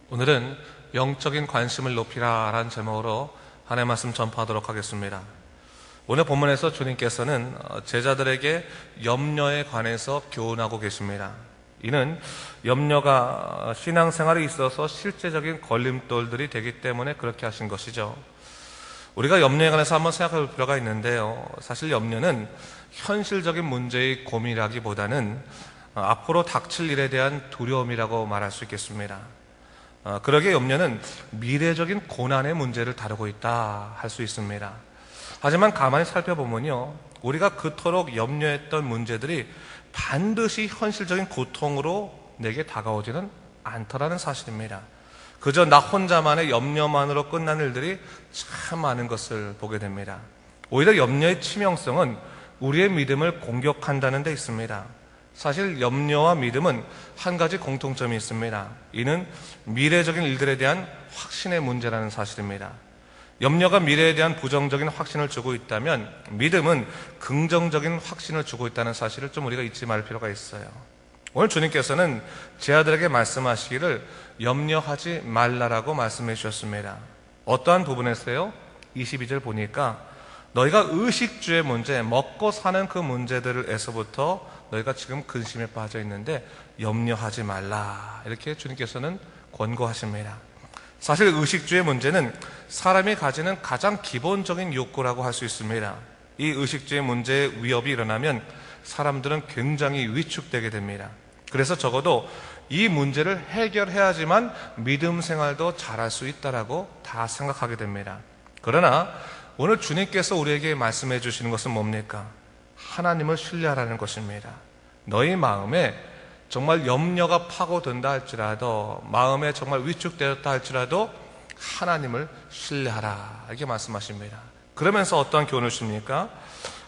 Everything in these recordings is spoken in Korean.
오늘은 영적인 관심을 높이라 라는 제목으로 하나님의 말씀 전파하도록 하겠습니다. 오늘 본문에서 주님께서는 제자들에게 염려에 관해서 교훈하고 계십니다. 이는 염려가 신앙생활에 있어서 실제적인 걸림돌들이 되기 때문에 그렇게 하신 것이죠. 우리가 염려에 관해서 한번 생각해 볼 필요가 있는데요. 사실 염려는 현실적인 문제의 고민이라기보다는 앞으로 닥칠 일에 대한 두려움이라고 말할 수 있겠습니다. 그러기에 염려는 미래적인 고난의 문제를 다루고 있다 할 수 있습니다. 하지만 가만히 살펴보면요, 우리가 그토록 염려했던 문제들이 반드시 현실적인 고통으로 내게 다가오지는 않더라는 사실입니다. 그저 나 혼자만의 염려만으로 끝난 일들이 참 많은 것을 보게 됩니다. 오히려 염려의 치명성은 우리의 믿음을 공격한다는 데 있습니다. 사실 염려와 믿음은 한 가지 공통점이 있습니다. 이는 미래적인 일들에 대한 확신의 문제라는 사실입니다. 염려가 미래에 대한 부정적인 확신을 주고 있다면 믿음은 긍정적인 확신을 주고 있다는 사실을 좀 우리가 잊지 말 필요가 있어요. 오늘 주님께서는 제 아들에게 말씀하시기를 염려하지 말라라고 말씀해 주셨습니다. 어떠한 부분에서요? 22절 보니까 너희가 의식주의 문제, 먹고 사는 그 문제들에서부터 너희가 지금 근심에 빠져 있는데 염려하지 말라, 이렇게 주님께서는 권고하십니다. 사실 의식주의 문제는 사람이 가지는 가장 기본적인 욕구라고 할 수 있습니다. 이 의식주의 문제의 위협이 일어나면 사람들은 굉장히 위축되게 됩니다. 그래서 적어도 이 문제를 해결해야지만 믿음 생활도 잘할 수 있다라고 다 생각하게 됩니다. 그러나 오늘 주님께서 우리에게 말씀해 주시는 것은 뭡니까? 하나님을 신뢰하라는 것입니다. 너희 마음에 정말 염려가 파고든다 할지라도, 마음에 정말 위축되었다 할지라도 하나님을 신뢰하라, 이렇게 말씀하십니다. 그러면서 어떠한 교훈을 주십니까?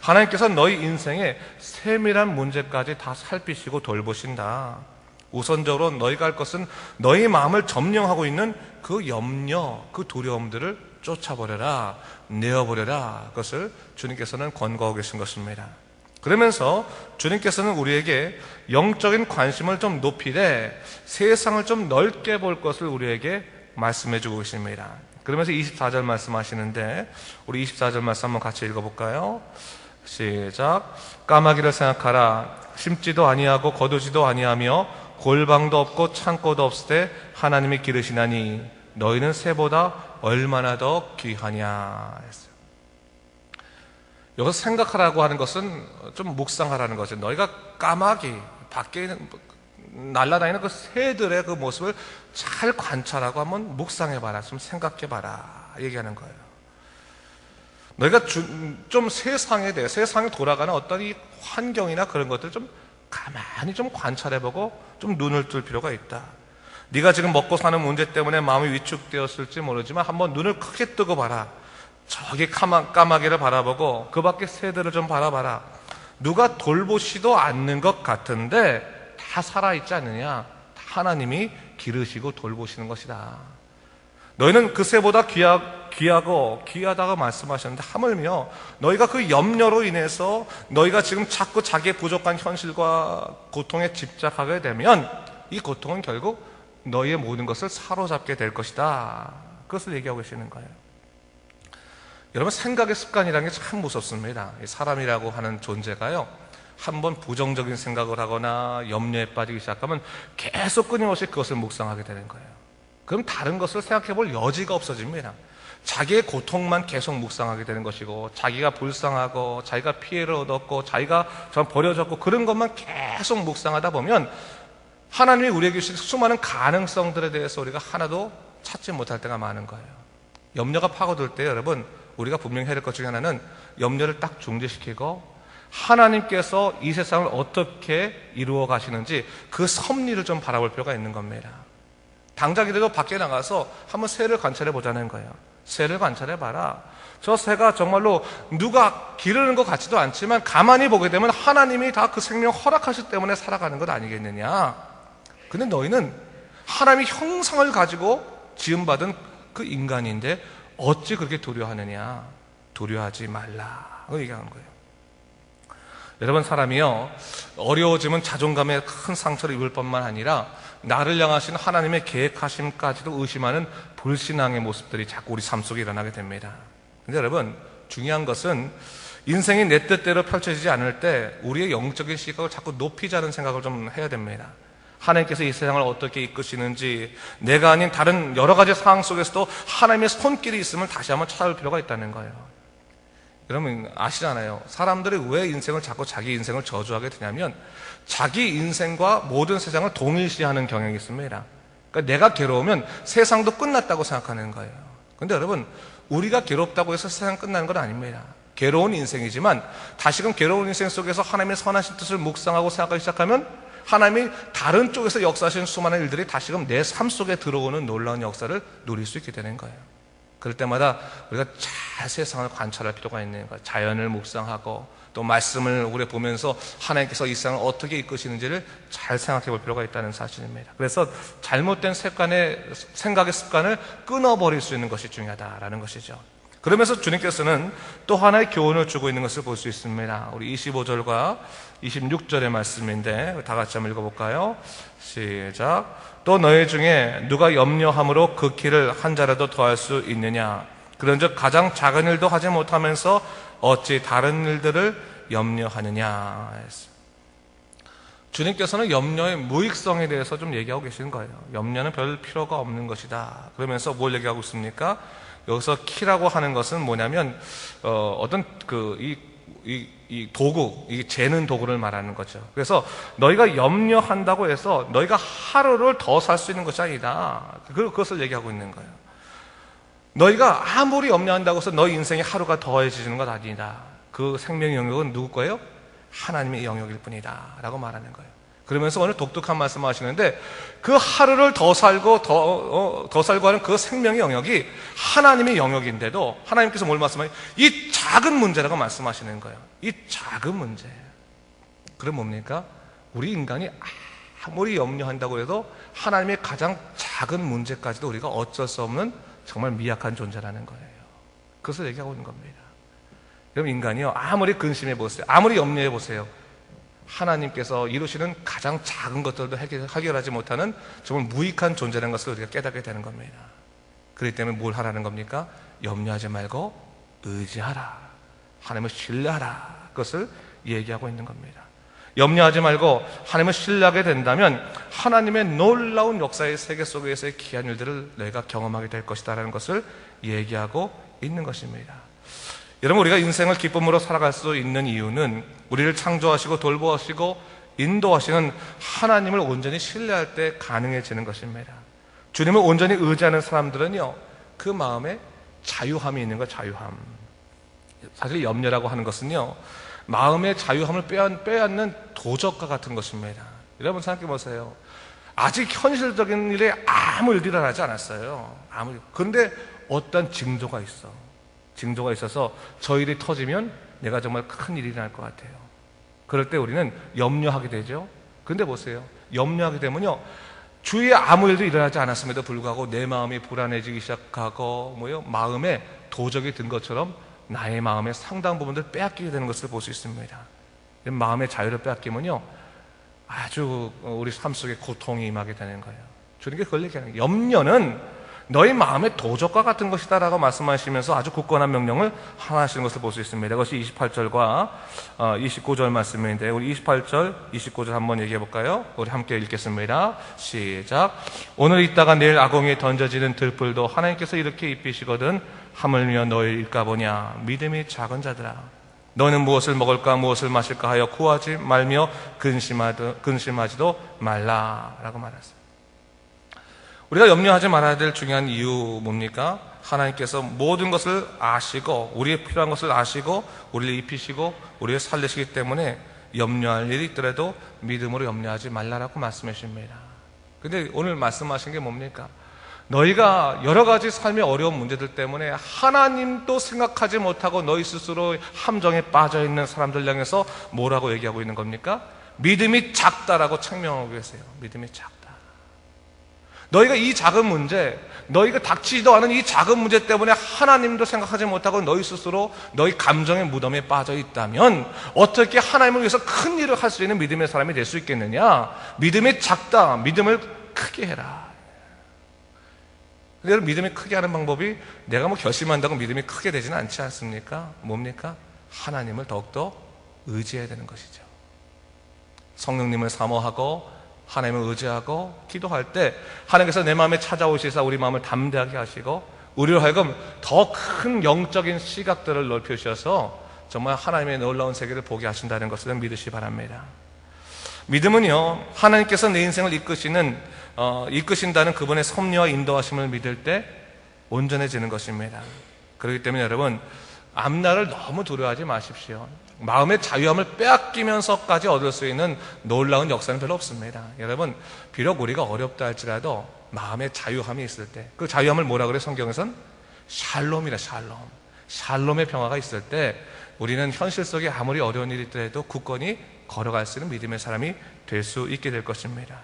하나님께서 너희 인생의 세밀한 문제까지 다 살피시고 돌보신다. 우선적으로 너희가 할 것은 너희 마음을 점령하고 있는 그 염려, 그 두려움들을 쫓아버려라, 내어버려라, 그것을 주님께서는 권고하고 계신 것입니다. 그러면서 주님께서는 우리에게 영적인 관심을 좀 높이되 세상을 좀 넓게 볼 것을 우리에게 말씀해 주고 계십니다. 그러면서 24절 말씀하시는데 우리 24절 말씀 한번 같이 읽어볼까요? 시작. 까마귀를 생각하라. 심지도 아니하고 거두지도 아니하며 골방도 없고 창고도 없을 때 하나님이 기르시나니 너희는 새보다 얼마나 더 귀하냐 했어요. 여기서 생각하라고 하는 것은 좀 묵상하라는 거죠. 너희가 까마귀, 밖에 있는 날아다니는 그 새들의 그 모습을 잘 관찰하고 한번 묵상해봐라, 좀 생각해봐라, 얘기하는 거예요. 너희가 좀 세상에 대해, 세상에 돌아가는 어떤 이 환경이나 그런 것들 좀 가만히 좀 관찰해보고 좀 눈을 뜰 필요가 있다. 네가 지금 먹고 사는 문제 때문에 마음이 위축되었을지 모르지만 한번 눈을 크게 뜨고 봐라. 저기 까마귀를 바라보고 그 밖에 새들을 좀 바라봐라. 누가 돌보시도 않는 것 같은데 다 살아있지 않느냐? 하나님이 기르시고 돌보시는 것이다. 너희는 그 새보다 귀하고 귀하다고 말씀하셨는데 하물며 너희가 그 염려로 인해서 너희가 지금 자꾸 자기의 부족한 현실과 고통에 집착하게 되면 이 고통은 결국 너희의 모든 것을 사로잡게 될 것이다. 그것을 얘기하고 계시는 거예요. 여러분, 생각의 습관이라는 게 참 무섭습니다. 사람이라고 하는 존재가요, 한번 부정적인 생각을 하거나 염려에 빠지기 시작하면 계속 끊임없이 그것을 묵상하게 되는 거예요. 그럼 다른 것을 생각해 볼 여지가 없어집니다. 자기의 고통만 계속 묵상하게 되는 것이고, 자기가 불쌍하고 자기가 피해를 얻었고 자기가 버려졌고 그런 것만 계속 묵상하다 보면 하나님이 우리에게 주신 수많은 가능성들에 대해서 우리가 하나도 찾지 못할 때가 많은 거예요. 염려가 파고들 때 여러분, 우리가 분명히 해야 될 것 중에 하나는 염려를 딱 중지시키고 하나님께서 이 세상을 어떻게 이루어 가시는지 그 섭리를 좀 바라볼 필요가 있는 겁니다. 당장이라도 밖에 나가서 한번 새를 관찰해 보자는 거예요. 새를 관찰해 봐라. 저 새가 정말로 누가 기르는 것 같지도 않지만 가만히 보게 되면 하나님이 다 그 생명 허락하셨기 때문에 살아가는 것 아니겠느냐. 근데 너희는 하나님의 형상을 가지고 지음받은 그 인간인데 어찌 그렇게 두려워하느냐. 두려워하지 말라, 그 얘기하는 거예요. 여러분, 사람이요, 어려워지면 자존감에 큰 상처를 입을 뿐만 아니라 나를 향하신 하나님의 계획하심까지도 의심하는 불신앙의 모습들이 자꾸 우리 삶 속에 일어나게 됩니다. 근데 여러분, 중요한 것은 인생이 내 뜻대로 펼쳐지지 않을 때 우리의 영적인 시각을 자꾸 높이자는 생각을 좀 해야 됩니다. 하나님께서 이 세상을 어떻게 이끄시는지, 내가 아닌 다른 여러 가지 상황 속에서도 하나님의 손길이 있음을 다시 한번 찾을 필요가 있다는 거예요. 여러분 아시잖아요. 사람들이 왜 인생을 자꾸 자기 인생을 저주하게 되냐면 자기 인생과 모든 세상을 동일시하는 경향이 있습니다. 그러니까 내가 괴로우면 세상도 끝났다고 생각하는 거예요. 그런데 여러분, 우리가 괴롭다고 해서 세상 끝나는 건 아닙니다. 괴로운 인생이지만 다시금 괴로운 인생 속에서 하나님의 선하신 뜻을 묵상하고 생각하기 시작하면 하나님이 다른 쪽에서 역사하시는 수많은 일들이 다시금 내 삶 속에 들어오는 놀라운 역사를 누릴 수 있게 되는 거예요. 그럴 때마다 우리가 잘 세상을 관찰할 필요가 있는 거예요. 자연을 묵상하고 또 말씀을 우리 보면서 하나님께서 이 세상을 어떻게 이끄시는지를 잘 생각해 볼 필요가 있다는 사실입니다. 그래서 잘못된 생각의 습관을 끊어버릴 수 있는 것이 중요하다라는 것이죠. 그러면서 주님께서는 또 하나의 교훈을 주고 있는 것을 볼 수 있습니다. 우리 25절과 26절의 말씀인데 다 같이 한번 읽어볼까요? 시작. 또 너희 중에 누가 염려함으로 그 키를 한 자라도 더할 수 있느냐? 그런즉 가장 작은 일도 하지 못하면서 어찌 다른 일들을 염려하느냐? 주님께서는 염려의 무익성에 대해서 좀 얘기하고 계시는 거예요. 염려는 별 필요가 없는 것이다. 그러면서 뭘 얘기하고 있습니까? 여기서 키라고 하는 것은 뭐냐면 어떤 이 도구, 이 재는 도구를 말하는 거죠. 그래서 너희가 염려한다고 해서 너희가 하루를 더 살 수 있는 것이 아니다. 그것을 얘기하고 있는 거예요. 너희가 아무리 염려한다고 해서 너희 인생에 하루가 더해지는 것 아니다. 그 생명의 영역은 누구 거예요? 하나님의 영역일 뿐이다 라고 말하는 거예요. 그러면서 오늘 독특한 말씀을 하시는데 그 하루를 더 살고 더 살고 하는 그 생명의 영역이 하나님의 영역인데도 하나님께서 뭘 말씀하세요? 이 작은 문제라고 말씀하시는 거예요. 이 작은 문제. 그럼 뭡니까? 우리 인간이 아무리 염려한다고 해도 하나님의 가장 작은 문제까지도 우리가 어쩔 수 없는 정말 미약한 존재라는 거예요. 그것을 얘기하고 있는 겁니다. 그럼 인간이요, 아무리 근심해 보세요, 아무리 염려해 보세요, 하나님께서 이루시는 가장 작은 것들도 해결하지 못하는 정말 무익한 존재라는 것을 우리가 깨닫게 되는 겁니다. 그렇기 때문에 뭘 하라는 겁니까? 염려하지 말고 의지하라, 하나님을 신뢰하라, 그것을 얘기하고 있는 겁니다. 염려하지 말고 하나님을 신뢰하게 된다면 하나님의 놀라운 역사의 세계 속에서의 귀한 일들을 내가 경험하게 될 것이다라는 것을 얘기하고 있는 것입니다. 여러분, 우리가 인생을 기쁨으로 살아갈 수 있는 이유는 우리를 창조하시고 돌보시고 인도하시는 하나님을 온전히 신뢰할 때 가능해지는 것입니다. 주님을 온전히 의지하는 사람들은요, 그 마음에 자유함이 있는 것, 자유함. 사실 염려라고 하는 것은요, 마음의 자유함을 빼앗는 도적과 같은 것입니다. 여러분 생각해 보세요. 아직 현실적인 일에 아무 일도 일어나지 않았어요. 그런데 어떤 징조가 있어. 징조가 있어서 저 일이 터지면 내가 정말 큰 일이 날 것 같아요. 그럴 때 우리는 염려하게 되죠. 그런데 보세요. 염려하게 되면요, 주위에 아무 일도 일어나지 않았음에도 불구하고 내 마음이 불안해지기 시작하고 마음에 도적이 든 것처럼 나의 마음의 상당 부분을 빼앗기게 되는 것을 볼 수 있습니다. 마음의 자유를 빼앗기면요, 아주 우리 삶 속에 고통이 임하게 되는 거예요. 주님께 그걸 얘기하는 거예요. 염려는 너희 마음의 도적과 같은 것이다 라고 말씀하시면서 아주 굳건한 명령을 하시는 것을 볼 수 있습니다. 이것이 28절과 29절 말씀인데, 우리 28절, 29절 한번 얘기해 볼까요? 우리 함께 읽겠습니다. 시작. 오늘 있다가 내일 아궁이에 던져지는 들불도 하나님께서 이렇게 입히시거든 하물며 너희를 일까보냐. 믿음이 작은 자들아, 너는 무엇을 먹을까 무엇을 마실까 하여 구하지 말며 근심하지도 말라 라고 말했어요. 우리가 염려하지 말아야 될 중요한 이유 뭡니까? 하나님께서 모든 것을 아시고 우리의 필요한 것을 아시고 우리를 입히시고 우리를 살리시기 때문에 염려할 일이 있더라도 믿음으로 염려하지 말라라고 말씀해 주십니다. 근데 오늘 말씀하신 게 뭡니까? 너희가 여러 가지 삶의 어려운 문제들 때문에 하나님도 생각하지 못하고 너희 스스로 함정에 빠져 있는 사람들 향해서 뭐라고 얘기하고 있는 겁니까? 믿음이 작다라고 책명하고 계세요. 믿음이 작다. 너희가 이 작은 문제, 너희가 닥치지도 않은 이 작은 문제 때문에 하나님도 생각하지 못하고 너희 스스로 너희 감정의 무덤에 빠져 있다면 어떻게 하나님을 위해서 큰 일을 할 수 있는 믿음의 사람이 될 수 있겠느냐? 믿음이 작다, 믿음을 크게 해라. 여러분, 믿음이 크게 하는 방법이 내가 뭐 결심한다고 믿음이 크게 되지는 않지 않습니까? 뭡니까? 하나님을 더욱더 의지해야 되는 것이죠. 성령님을 사모하고 하나님을 의지하고 기도할 때 하나님께서 내 마음에 찾아오시사 우리 마음을 담대하게 하시고 우리로 하여금 더 큰 영적인 시각들을 넓히셔서 정말 하나님의 놀라운 세계를 보게 하신다는 것을 믿으시기 바랍니다. 믿음은요, 하나님께서 내 인생을 이끄신다는 그분의 섭리와 인도하심을 믿을 때 온전해지는 것입니다. 그렇기 때문에 여러분, 앞날을 너무 두려워하지 마십시오. 마음의 자유함을 빼앗기면서까지 얻을 수 있는 놀라운 역사는 별로 없습니다. 여러분, 비록 우리가 어렵다 할지라도 마음의 자유함이 있을 때, 그 자유함을 뭐라 그래? 성경에선 샬롬이라. 샬롬의 평화가 있을 때 우리는 현실 속에 아무리 어려운 일이 있더라도 굳건히 걸어갈 수 있는 믿음의 사람이 될 수 있게 될 것입니다.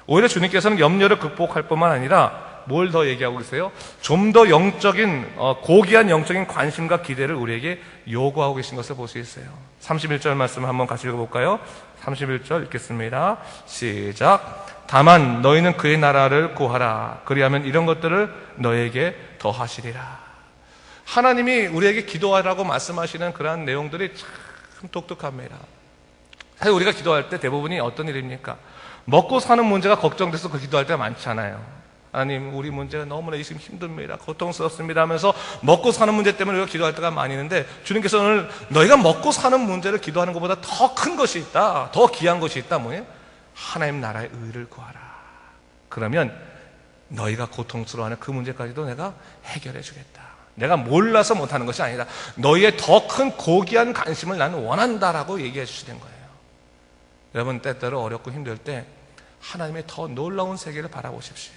오히려 주님께서는 염려를 극복할 뿐만 아니라 뭘 더 얘기하고 계세요? 좀 더 영적인 고귀한 영적인 관심과 기대를 우리에게 요구하고 계신 것을 볼 수 있어요. 31절 말씀을 한번 같이 읽어볼까요? 31절 읽겠습니다. 시작. 다만 너희는 그의 나라를 구하라. 그리하면 이런 것들을 너에게 더하시리라. 하나님이 우리에게 기도하라고 말씀하시는 그러한 내용들이 참 독특합니다. 사실 우리가 기도할 때 대부분이 어떤 일입니까? 먹고 사는 문제가 걱정돼서 그 기도할 때가 많잖아요. 하나님, 우리 문제가 너무나 지금 힘듭니다, 고통스럽습니다 하면서 먹고 사는 문제 때문에 우리가 기도할 때가 많이 있는데, 주님께서 오늘 너희가 먹고 사는 문제를 기도하는 것보다 더 큰 것이 있다, 더 귀한 것이 있다. 뭐예요? 하나님 나라의 의를 구하라. 그러면 너희가 고통스러워하는 그 문제까지도 내가 해결해 주겠다. 내가 몰라서 못하는 것이 아니라 너희의 더 큰 고귀한 관심을 나는 원한다라고 얘기해 주시는 거예요. 여러분, 때때로 어렵고 힘들 때 하나님의 더 놀라운 세계를 바라보십시오.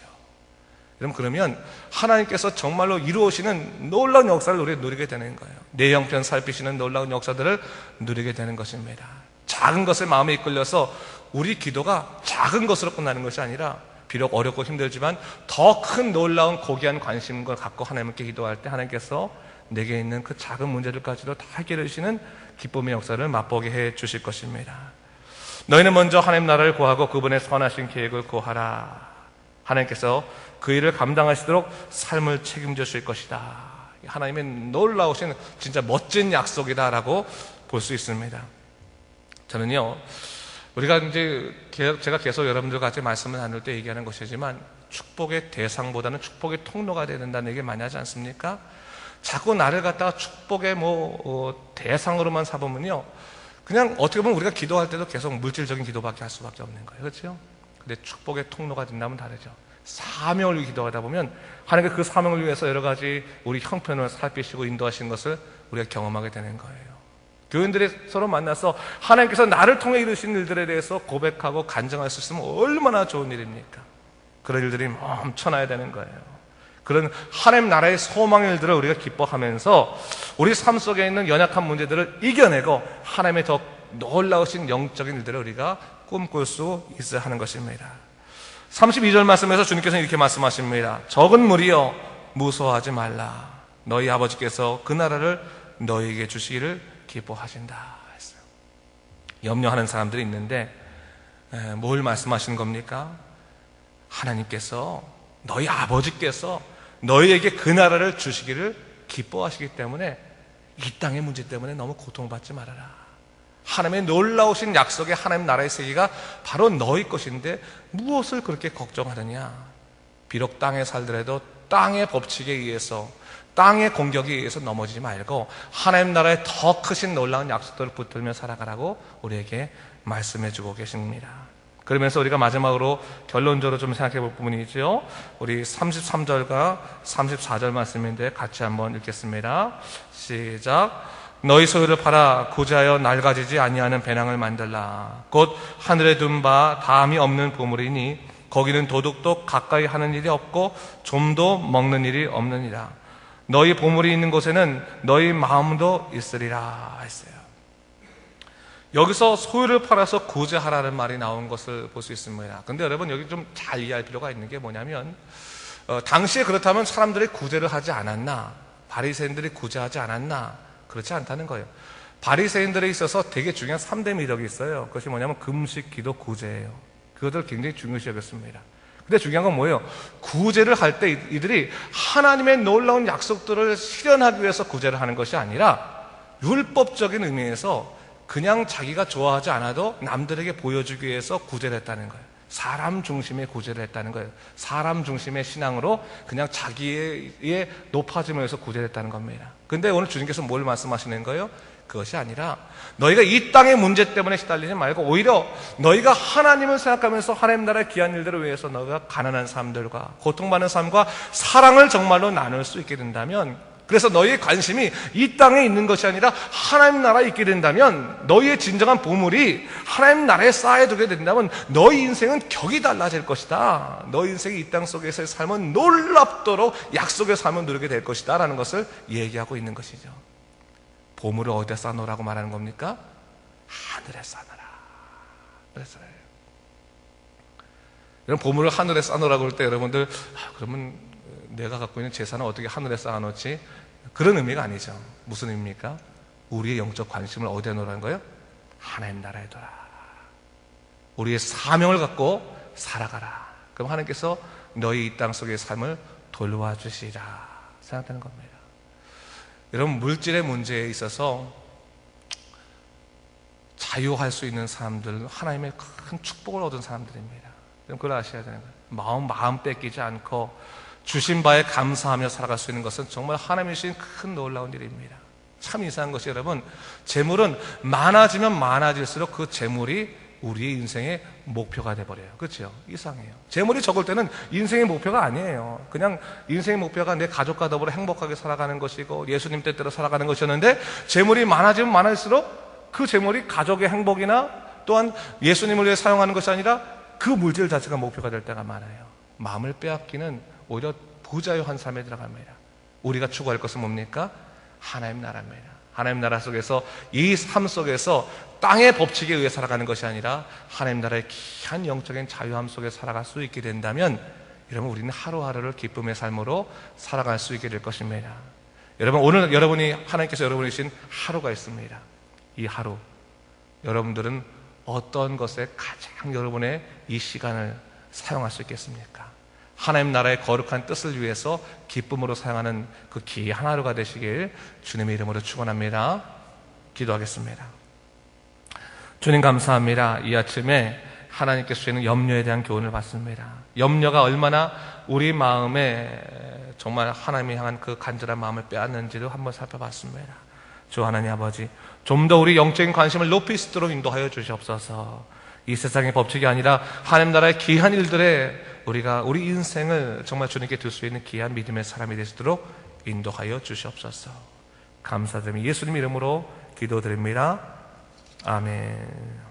여러분, 그러면 하나님께서 정말로 이루어지는 놀라운 역사를 우리가 누리게 되는 거예요. 내 형편 살피시는 놀라운 역사들을 누리게 되는 것입니다. 작은 것을 마음에 이끌려서 우리 기도가 작은 것으로 끝나는 것이 아니라 비록 어렵고 힘들지만 더 큰 놀라운 고귀한 관심을 갖고 하나님께 기도할 때 하나님께서 내게 있는 그 작은 문제들까지도 다 해결해 주시는 기쁨의 역사를 맛보게 해 주실 것입니다. 너희는 먼저 하나님 나라를 구하고 그분의 선하신 계획을 구하라. 하나님께서 그 일을 감당하시도록 삶을 책임져 주실 것이다. 하나님의 놀라우신 진짜 멋진 약속이다라고 볼 수 있습니다. 저는요, 우리가 이제 제가 계속 여러분들과 같이 말씀을 나눌 때 얘기하는 것이지만 축복의 대상보다는 축복의 통로가 되야 된다는 얘기 많이 하지 않습니까? 자꾸 나를 갖다가 축복의 대상으로만 삼으면요, 그냥 어떻게 보면 우리가 기도할 때도 계속 물질적인 기도밖에 할 수밖에 없는 거예요. 그렇죠? 근데 축복의 통로가 된다면 다르죠. 사명을 위해 기도하다 보면 하나님께 그 사명을 위해서 여러 가지 우리 형편을 살피시고 인도하시는 것을 우리가 경험하게 되는 거예요. 교인들이 서로 만나서 하나님께서 나를 통해 이루신 일들에 대해서 고백하고 간증할 수 있으면 얼마나 좋은 일입니까? 그런 일들이 넘쳐나야 되는 거예요. 그런 하나님 나라의 소망의 일들을 우리가 기뻐하면서 우리 삶 속에 있는 연약한 문제들을 이겨내고 하나님의 더 놀라우신 영적인 일들을 우리가 꿈꿀 수 있어야 하는 것입니다. 32절 말씀에서 주님께서는 이렇게 말씀하십니다. 적은 무리여 무서워하지 말라. 너희 아버지께서 그 나라를 너희에게 주시기를 기뻐하신다 했어요. 염려하는 사람들이 있는데 뭘 말씀하시는 겁니까? 하나님께서, 너희 아버지께서 너희에게 그 나라를 주시기를 기뻐하시기 때문에 이 땅의 문제 때문에 너무 고통받지 말아라. 하나님의 놀라우신 약속의 하나님 나라의 세계가 바로 너희 것인데 무엇을 그렇게 걱정하느냐? 비록 땅에 살더라도 땅의 법칙에 의해서, 땅의 공격에 의해서 넘어지지 말고 하나님 나라의 더 크신 놀라운 약속들을 붙들며 살아가라고 우리에게 말씀해주고 계십니다. 그러면서 우리가 마지막으로 결론적으로 좀 생각해 볼 부분이죠. 우리 33절과 34절 말씀인데 같이 한번 읽겠습니다. 시작. 너희 소유를 팔아 구제하여 낡아지지 아니하는 배낭을 만들라. 곧 하늘에 둔 바 다함이 없는 보물이니 거기는 도둑도 가까이 하는 일이 없고 좀도 먹는 일이 없느니라. 너희 보물이 있는 곳에는 너희 마음도 있으리라 했어요. 여기서 소유를 팔아서 구제하라는 말이 나온 것을 볼 수 있습니다. 근데 여러분 여기 좀 잘 이해할 필요가 있는 게 뭐냐면 당시에 그렇다면 사람들이 구제를 하지 않았나? 바리새인들이 구제하지 않았나? 그렇지 않다는 거예요. 바리새인들에 있어서 되게 중요한 3대 미덕이 있어요. 그것이 뭐냐면 금식, 기도, 구제예요. 그것을 굉장히 중요시 여겼습니다. 근데 중요한 건 뭐예요? 구제를 할 때 이들이 하나님의 놀라운 약속들을 실현하기 위해서 구제를 하는 것이 아니라 율법적인 의미에서 그냥 자기가 좋아하지 않아도 남들에게 보여주기 위해서 구제를 했다는 거예요. 사람 중심의 구제를 했다는 거예요. 사람 중심의 신앙으로 그냥 자기의 높아짐을 위해서 구제를 했다는 겁니다. 근데 오늘 주님께서 뭘 말씀하시는 거예요? 그것이 아니라 너희가 이 땅의 문제 때문에 시달리지 말고 오히려 너희가 하나님을 생각하면서 하나님 나라의 귀한 일들을 위해서 너희가 가난한 사람들과 고통받는 사람과 사랑을 정말로 나눌 수 있게 된다면, 그래서 너희의 관심이 이 땅에 있는 것이 아니라 하나님 나라에 있게 된다면, 너희의 진정한 보물이 하나님 나라에 쌓여두게 된다면 너희 인생은 격이 달라질 것이다. 너희 인생이 이 땅 속에서의 삶은 놀랍도록 약속의 삶을 누리게 될 것이다 라는 것을 얘기하고 있는 것이죠. 보물을 어디에 쌓아놓으라고 말하는 겁니까? 하늘에 쌓아놔라 그랬어요. 여러분, 보물을 하늘에 쌓아놓으라고 할 때 여러분들 그러면 내가 갖고 있는 재산을 어떻게 하늘에 쌓아놓지? 그런 의미가 아니죠. 무슨 의미입니까? 우리의 영적 관심을 어디에 놓으라는 거예요? 하나님 나라에 둬라. 우리의 사명을 갖고 살아가라. 그럼 하나님께서 너희 이 땅 속의 삶을 돌봐 주시리라 생각하는 겁니다. 여러분, 물질의 문제에 있어서 자유할 수 있는 사람들은 하나님의 큰 축복을 얻은 사람들입니다. 여러분, 그걸 아셔야 되는 거예요. 마음 뺏기지 않고 주신 바에 감사하며 살아갈 수 있는 것은 정말 하나님이 주신 큰 놀라운 일입니다. 참 이상한 것이, 여러분, 재물은 많아지면 많아질수록 그 재물이 우리의 인생의 목표가 돼버려요. 그렇죠? 이상해요. 재물이 적을 때는 인생의 목표가 아니에요. 그냥 인생의 목표가 내 가족과 더불어 행복하게 살아가는 것이고 예수님 뜻대로 살아가는 것이었는데, 재물이 많아지면 많아질수록 그 재물이 가족의 행복이나 또한 예수님을 위해 사용하는 것이 아니라 그 물질 자체가 목표가 될 때가 많아요. 마음을 빼앗기는 오히려 부자유한 삶에 들어갑니다. 우리가 추구할 것은 뭡니까? 하나님 나라입니다. 하나님 나라 속에서, 이 삶 속에서 땅의 법칙에 의해 살아가는 것이 아니라 하나님 나라의 귀한 영적인 자유함 속에 살아갈 수 있게 된다면, 여러분, 우리는 하루하루를 기쁨의 삶으로 살아갈 수 있게 될 것입니다. 여러분, 오늘 하나님께서 여러분이 주신 하루가 있습니다. 이 하루, 여러분들은 어떤 것에 가장 여러분의 이 시간을 사용할 수 있겠습니까? 하나님 나라의 거룩한 뜻을 위해서 기쁨으로 사용하는 그 귀한 하루가 되시길 주님의 이름으로 축원합니다. 기도하겠습니다. 주님, 감사합니다. 이 아침에 하나님께서 주시는 염려에 대한 교훈을 받습니다. 염려가 얼마나 우리 마음에 정말 하나님을 향한 그 간절한 마음을 빼앗는지를 한번 살펴봤습니다. 주 하나님 아버지, 좀 더 우리 영적인 관심을 높일 수 있도록 인도하여 주시옵소서. 이 세상의 법칙이 아니라 하나님 나라의 귀한 일들에 우리 인생을 정말 주님께 둘 수 있는 귀한 믿음의 사람이 될 수 있도록 인도하여 주시옵소서. 감사드리며 예수님 이름으로 기도드립니다. 아멘.